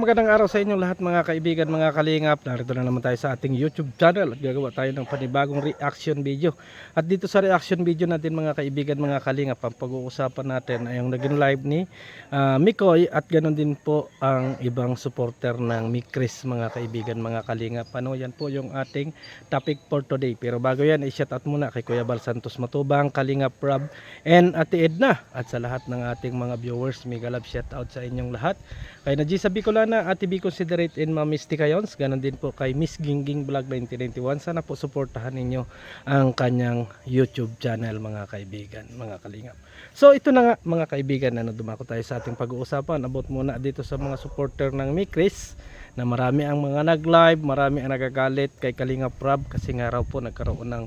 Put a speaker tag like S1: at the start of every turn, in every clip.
S1: magandang araw sa inyong lahat mga kaibigan, mga kalingap. Narito na naman tayo sa ating YouTube channel at gagawa tayo ng panibagong reaction video. At dito sa reaction video natin mga kaibigan, mga kalingap, ang pag-uusapan natin ay yung naging live ni Mikoy at ganoon din po ang ibang supporter ng Mikris mga kaibigan, mga kalingap. Ano, yan po yung ating topic for today. Pero bago yan, i-shout out muna kay Kuya Bal Santos Matubang, Kalingap Rob, and Ate Edna. At sa lahat ng ating mga viewers, mega love shout out sa inyong lahat. Kay Naji sa Bicolana, Ate B Considerate and Ma'am Misty Kayons, ganon din po kay Miss Gingging Vlog 1991. Sana po suportahan ninyo ang kanyang YouTube channel mga kaibigan, mga kalingap. So ito na nga mga kaibigan, dumako tayo sa ating pag-uusapan. Abot muna dito sa mga supporter ng Mikris na marami ang mga nag-live, marami ang nagagalit kay Kalingap Rob kasi nga raw po nagkaroon ng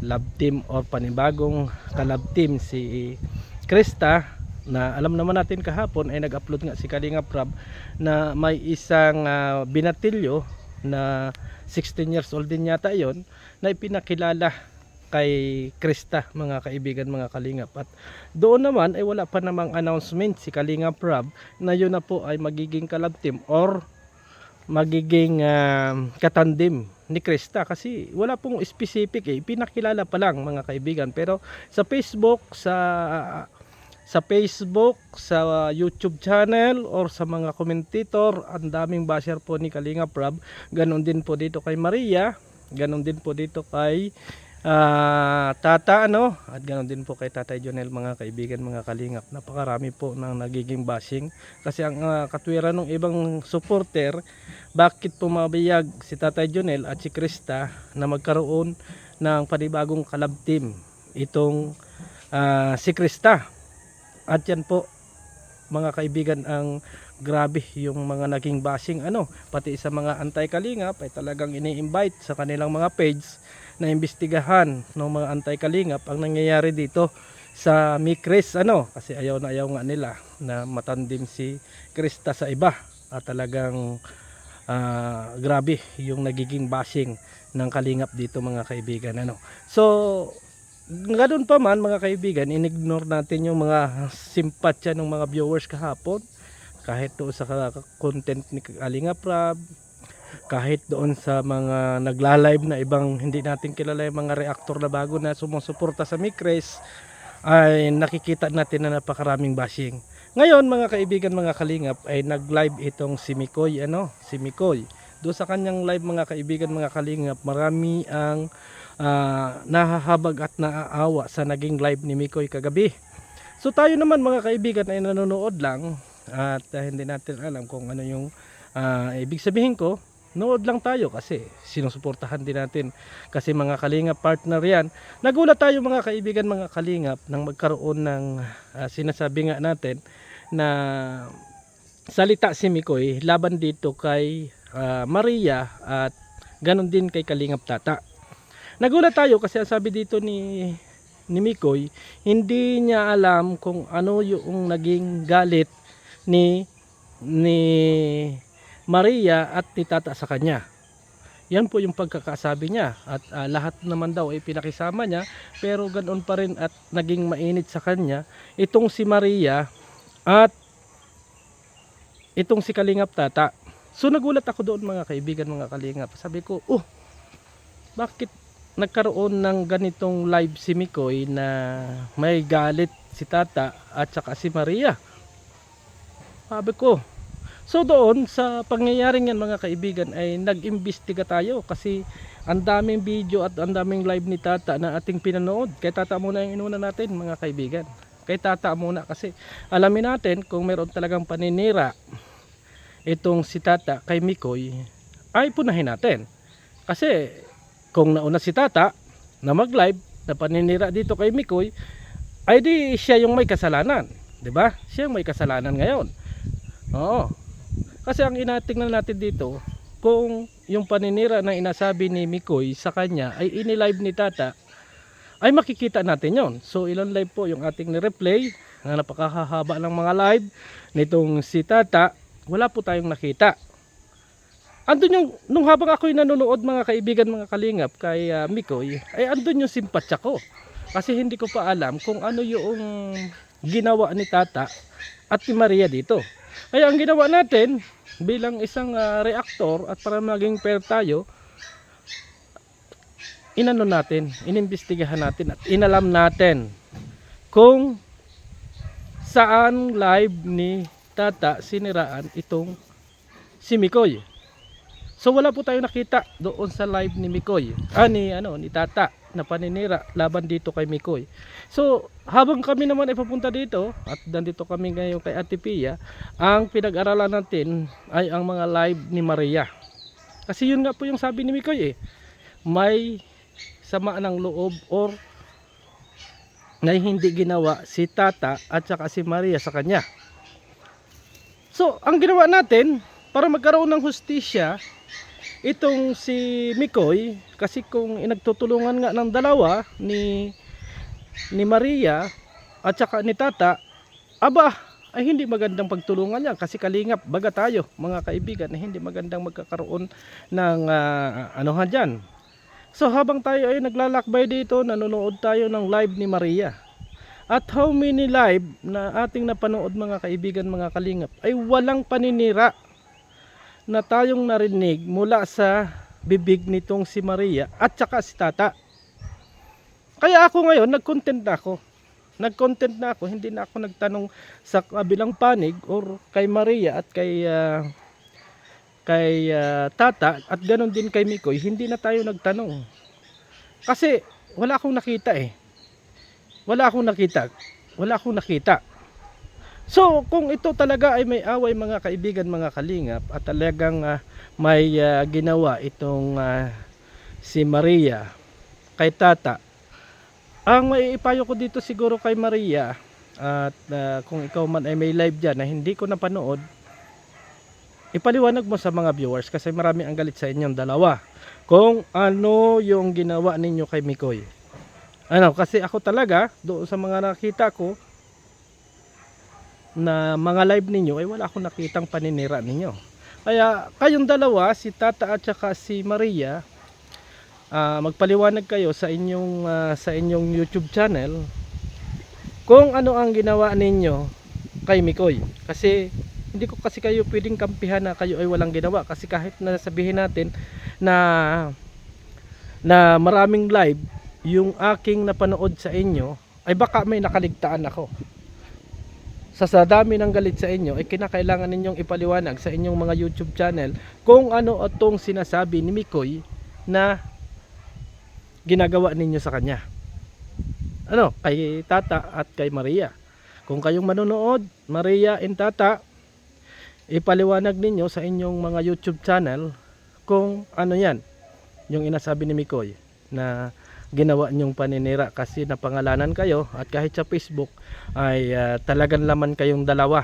S1: love team or panibagong ka-love team si Krista, na alam naman natin kahapon ay nag-upload nga si Kalingap Rob na may isang binatilyo na 16 years old din yata yon na ipinakilala kay Krista mga kaibigan, mga kalingap. At doon naman ay wala pa namang announcement si Kalingap Rob na yun na po ay magiging ka-love team or magiging katandim ni Krista, kasi wala pong specific pinakilala pa lang mga kaibigan. Pero sa Facebook, sa YouTube channel or sa mga commentator, ang daming basher po ni Kalingap Rob. Ganon din po dito kay Maria, ganon din po dito kay Tata at ganon din po kay Tatay Jonel mga kaibigan, mga kalingap. Napakarami po ng nagiging bashing kasi ang katwiran ng ibang supporter, bakit pumabiyag si Tatay Jonel at si Krista na magkaroon ng panibagong kalab team itong si Krista. At yan po mga kaibigan ang grabe yung mga naging bashing, pati sa mga anti-kalingap ay talagang ini-invite sa kanilang mga page na imbestigahan ng mga anti-kalingap ang nangyayari dito sa Mikris, kasi ayaw nga nila na matandim si Krista sa iba. At talagang grabe yung nagiging bashing ng kalingap dito mga kaibigan. So ganoon pa man mga kaibigan, inignore natin yung mga simpatya ng mga viewers kahapon, kahit doon sa content ni Kalingap Rob, kahit doon sa mga nagla-live na ibang hindi natin kilala, yung mga reactor na bago na sumusuporta sa Mikris, ay nakikita natin na napakaraming bashing. Ngayon mga kaibigan, mga kalingap, ay nag-live itong si Mikoy, si Mikoy. Doon sa kanyang live mga kaibigan, mga kalingap, marami ang nahahabag at naaawa sa naging live ni Mikoy kagabi. So tayo naman mga kaibigan ay nanonood lang at hindi natin alam kung ano yung ibig sabihin ko. Nood lang tayo kasi sinusuportahan din natin, kasi mga kalingap partner yan. Nagulat tayo mga kaibigan, mga kalingap, nang magkaroon ng sinasabi nga natin na salita si Mikoy laban dito kay Maria at ganon din kay Kalingap Tata. Nagulat tayo kasi ang sabi dito ni Mikoy, hindi niya alam kung ano yung naging galit ni Maria at ni Tata sa kanya. Yan po yung pagkakasabi niya. At lahat naman daw ay pinakisama niya, pero ganoon pa rin at naging mainit sa kanya itong si Maria at itong si Kalingap Tata. So nagulat ako doon mga kaibigan, mga kalingap. Sabi ko, bakit nagkaroon ng ganitong live si Mikoy na may galit si Tata at saka si Maria? Sabi ko. So doon sa pangyayaring yan mga kaibigan ay nag-imbestiga tayo, kasi ang daming video at ang daming live ni Tata na ating pinanood. Kay Tata muna yung inuna natin mga kaibigan. Kay Tata muna, kasi alamin natin kung meron talagang paninira itong si Tata kay Mikoy, ay punahin natin. Kasi kung nauna si Tata na mag-live na paninira dito kay Mikoy, ay di siya yung may kasalanan, 'di ba? Siya yung may kasalanan ngayon. Oo. Kasi ang inatingnan natin dito, kung yung paninira na inasabi ni Mikoy sa kanya ay ini-live ni Tata, ay makikita natin 'yon. So ilang live po yung ating ni-replay, na napakahaba ng mga live nitong si Tata, wala po tayong nakita. Andun yung, nung habang ako'y nanonood mga kaibigan, mga kalingap, kay Mikoy, ay andun yung simpatya ko. Kasi hindi ko pa alam kung ano yung ginawa ni Tata at ni Maria dito. Kaya ang ginawa natin, bilang isang reactor at para maging fair tayo, inano natin, inimbestigahan natin at inalam natin kung saan live ni Tata siniraan itong si Mikoy. So wala po tayo nakita doon sa live ni Mikoy, ni Tata na paninira laban dito kay Mikoy. So habang kami naman ay papunta dito at nandito kami ngayon kay Ate Pia, ang pinag-aralan natin ay ang mga live ni Maria. Kasi yun nga po yung sabi ni Mikoy may sama ng loob or na hindi ginawa si Tata at saka si Maria sa kanya. So ang ginawa natin para magkaroon ng hustisya itong si Mikoy, kasi kung inagtutulungan nga ng dalawa ni Maria at saka ni Tata, ay hindi magandang pagtulungan yan, kasi kalingap baga tayo mga kaibigan na hindi magandang magkakaroon ng anuhan dyan. So habang tayo ay naglalakbay dito, nanonood tayo ng live ni Maria. At how many live na ating napanood mga kaibigan, mga kalingap, ay walang paninira na tayong narinig mula sa bibig nitong si Maria at saka si Tata. Kaya ako ngayon nag-content na ako, hindi na ako nagtanong sa kabilang panig or kay Maria at kay Tata, at ganoon din kay Mikoy, hindi na tayo nagtanong. Kasi wala akong nakita Wala akong nakita. So kung ito talaga ay may away mga kaibigan, mga kalingap, at talagang may ginawa itong si Maria kay Tata, ang maiipayo ko dito siguro kay Maria, at kung ikaw man ay may live dyan na hindi ko napanood, ipaliwanag mo sa mga viewers, kasi marami ang galit sa inyong dalawa kung ano yung ginawa ninyo kay Mikoy. Kasi ako talaga doon sa mga nakita ko na mga live ninyo ay wala akong nakitang paninira ninyo. Kaya kayong dalawa, si Tata at saka si Maria, magpaliwanag kayo sa inyong YouTube channel kung ano ang ginawa ninyo kay Mikoy. Kasi hindi ko kasi kayo pwedeng kampihan na kayo ay walang ginawa, kasi kahit na sabihin natin na maraming live yung aking napanood sa inyo, ay baka may nakaligtaan ako. Sa dami ng galit sa inyo, ay kinakailangan ninyong ipaliwanag sa inyong mga YouTube channel kung ano atong sinasabi ni Mikoy na ginagawa ninyo sa kanya, kay Tata at kay Maria. Kung kayong manonood, Maria and Tata, ipaliwanag ninyo sa inyong mga YouTube channel kung ano yan yung inasabi ni Mikoy na ginawa nyong paninira, kasi napangalanan kayo, at kahit sa Facebook ay talagang laman kayong dalawa,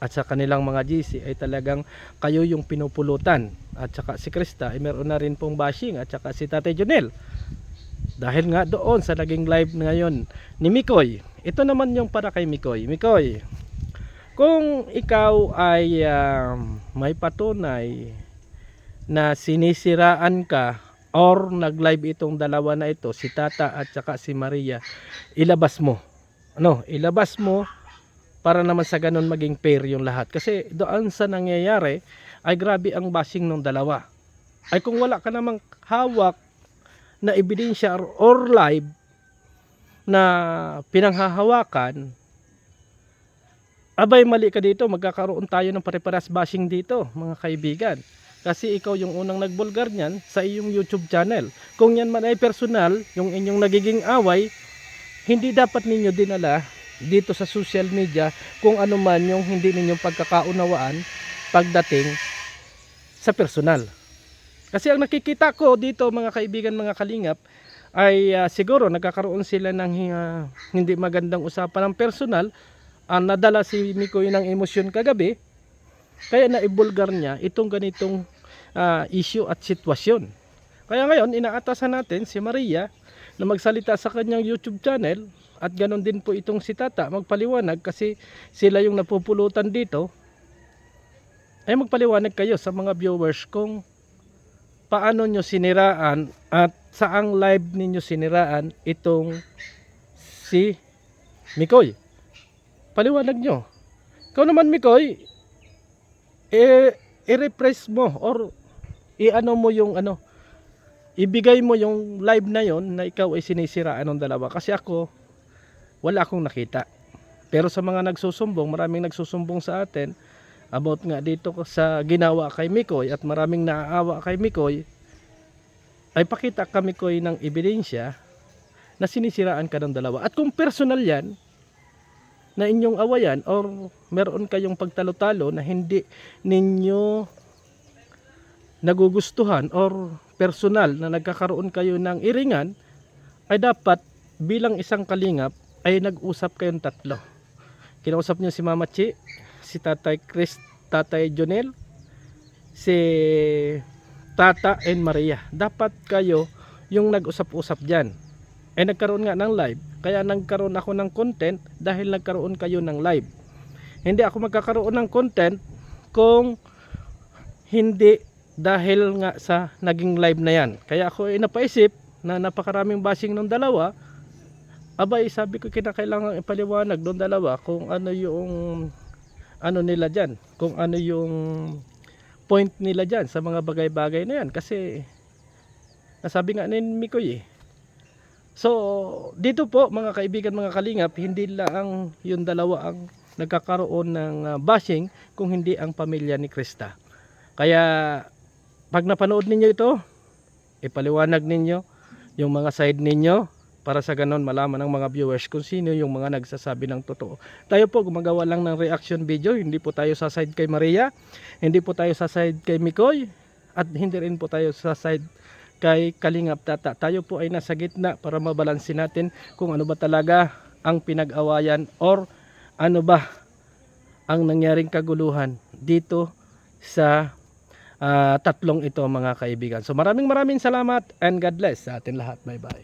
S1: at sa kanilang mga GC ay talagang kayo yung pinupulutan, at saka si Krista ay meron na rin pong bashing, at saka si Tatay Jonel dahil nga doon sa naging live ngayon ni Mikoy. Ito naman yung para kay Mikoy. Mikoy, kung ikaw ay may patunay na sinisiraan ka or nag-live itong dalawa na ito, si Tata at saka si Maria, ilabas mo. Ilabas mo para naman sa ganun maging fair yung lahat. Kasi doon sa nangyayari ay grabe ang bashing ng dalawa. Ay kung wala ka namang hawak na ebidensya or live na pinanghahawakan, abay mali ka dito, magkakaroon tayo ng pare-paras bashing dito mga kaibigan. Kasi ikaw yung unang nagbulgar niyan sa iyong YouTube channel. Kung yan man ay personal, yung inyong nagiging away, hindi dapat ninyo dinala dito sa social media kung ano man yung hindi ninyong pagkakaunawaan pagdating sa personal. Kasi ang nakikita ko dito mga kaibigan, mga kalingap, ay siguro nagkakaroon sila ng hindi magandang usapan ng personal. Nadala si Mikoy ng emosyon kagabi, kaya naibulgar niya itong ganitong issue at sitwasyon. Kaya ngayon inaatasan natin si Maria na magsalita sa kanyang YouTube channel, at ganon din po itong si Tata magpaliwanag, kasi sila yung napupulutan dito. Ay magpaliwanag kayo sa mga viewers kung paano nyo siniraan at saang live ninyo siniraan itong si Mikoy. Paliwanag nyo. Ikaw naman Mikoy, i-refresh mo or i-ano mo yung ano, ibigay mo yung live na yon na ikaw ay sinisiraan ng dalawa. Kasi ako, wala akong nakita. Pero sa mga nagsusumbong, maraming nagsusumbong sa atin about nga dito sa ginawa kay Mikoy at maraming naaawa kay Mikoy, ay pakita ka Mikoy ng ebidensya na sinisiraan ka ng dalawa. At kung personal yan, na inyong awayan or meron kayong pagtalo-talo na hindi ninyo nagugustuhan or personal na nagkakaroon kayo ng iringan, ay dapat bilang isang kalingap ay nag-usap kayong tatlo. Kinausap niyo si Mama Chi, si Tatay Chris, Tatay Jonel, si Tata and Maria. Dapat kayo yung nag-usap-usap dyan. Ay nagkaroon nga ng live. Kaya nagkaroon ako ng content dahil nagkaroon kayo ng live. Hindi ako magkakaroon ng content kung hindi dahil nga sa naging live na yan. Kaya ako ay napaisip na napakaraming bashing ng dalawa. Abay, sabi ko kinakailangan ipaliwanag ng dalawa kung ano yung ano nila dyan. Kung ano yung point nila dyan sa mga bagay-bagay na yan. Kasi nasabi nga ni Mikoy eh. So, dito po mga kaibigan, mga kalingap, hindi lang yung dalawa ang nagkakaroon ng bashing kung hindi ang pamilya ni Krista. Kaya, pag napanood ninyo ito, ipaliwanag ninyo yung mga side ninyo para sa ganon malaman ng mga viewers kung sino yung mga nagsasabi ng totoo. Tayo po gumagawa lang ng reaction video, hindi po tayo sa side kay Maria, hindi po tayo sa side kay Mikoy, at hindi rin po tayo sa side kay Kalingap Tata. Tayo po ay nasa gitna para mabalansin natin kung ano ba talaga ang pinag-awayan or ano ba ang nangyaring kaguluhan dito sa tatlong ito mga kaibigan. So maraming salamat and God bless sa atin lahat. Bye bye.